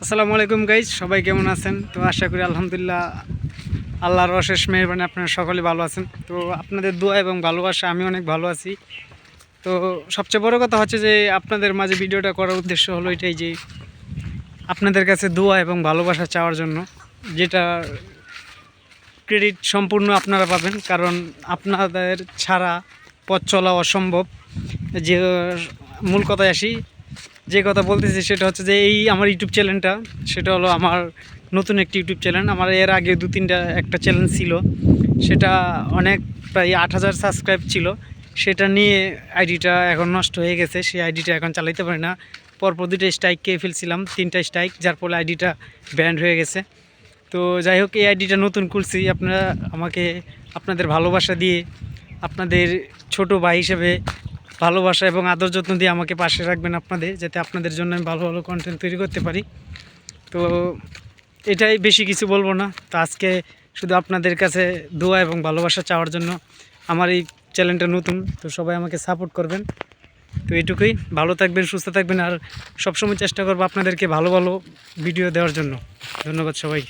আসসালামু আলাইকুম গাইজ, সবাই কেমন আছেন? তো আশা করি আলহামদুলিল্লাহ আল্লাহর অশেষ মেহেরবানি আপনারা সকলে ভালো আছেন। তো আপনাদের দোয়া এবং ভালোবাসা আমি অনেক ভালো আছি। তো সবচেয়ে বড় কথা হচ্ছে যে আপনাদের মাঝে ভিডিওটা করার উদ্দেশ্য হলো এটাই যে আপনাদের কাছে দোয়া এবং ভালোবাসা চাওয়ার জন্য, যেটা ক্রেডিট সম্পূর্ণ আপনারা পাবেন, কারণ আপনাদের ছাড়া পথ চলা অসম্ভব। যে মূল কথায় আসি, যে কথা বলতেছি সেটা হচ্ছে যে এই আমার ইউটিউব চ্যানেলটা, সেটা হলো আমার নতুন একটি ইউটিউব চ্যানেল। আমার এর আগে একটা চ্যানেল ছিল, সেটা অনেক প্রায় 8,000 সাবস্ক্রাইব ছিল। সেটা নিয়ে আইডিটা এখন নষ্ট হয়ে গেছে, সেই আইডিটা এখন চালাইতে পারি না। পরপর 2টা স্ট্রাইক খেয়ে ফেলছিলাম, 3টা স্ট্রাইক, যার ফলে আইডিটা ব্যান্ড হয়ে গেছে। তো যাই হোক, এই আইডিটা নতুন খুলছি। আপনারা আমাকে আপনাদের ভালোবাসা দিয়ে, আপনাদের ছোট ভাই হিসেবে ভালোবাসা এবং আদর যত্ন দিয়ে আমাকে পাশে রাখবেন আপনাদের, যাতে আপনাদের জন্য আমি ভালো ভালো কন্টেন্ট তৈরি করতে পারি। তো এটাই, বেশি কিছু বলবো না। তো আজকে শুধু আপনাদের কাছে দোয়া এবং ভালোবাসা চাওয়ার জন্য আমার এই চ্যানেলটা নতুন, তো সবাই আমাকে সাপোর্ট করবেন। তো এইটুকুই, ভালো থাকবেন, সুস্থ থাকবেন, আর সবসময় চেষ্টা করবো আপনাদেরকে ভালো ভালো ভিডিও দেওয়ার জন্য। ধন্যবাদ সবাই।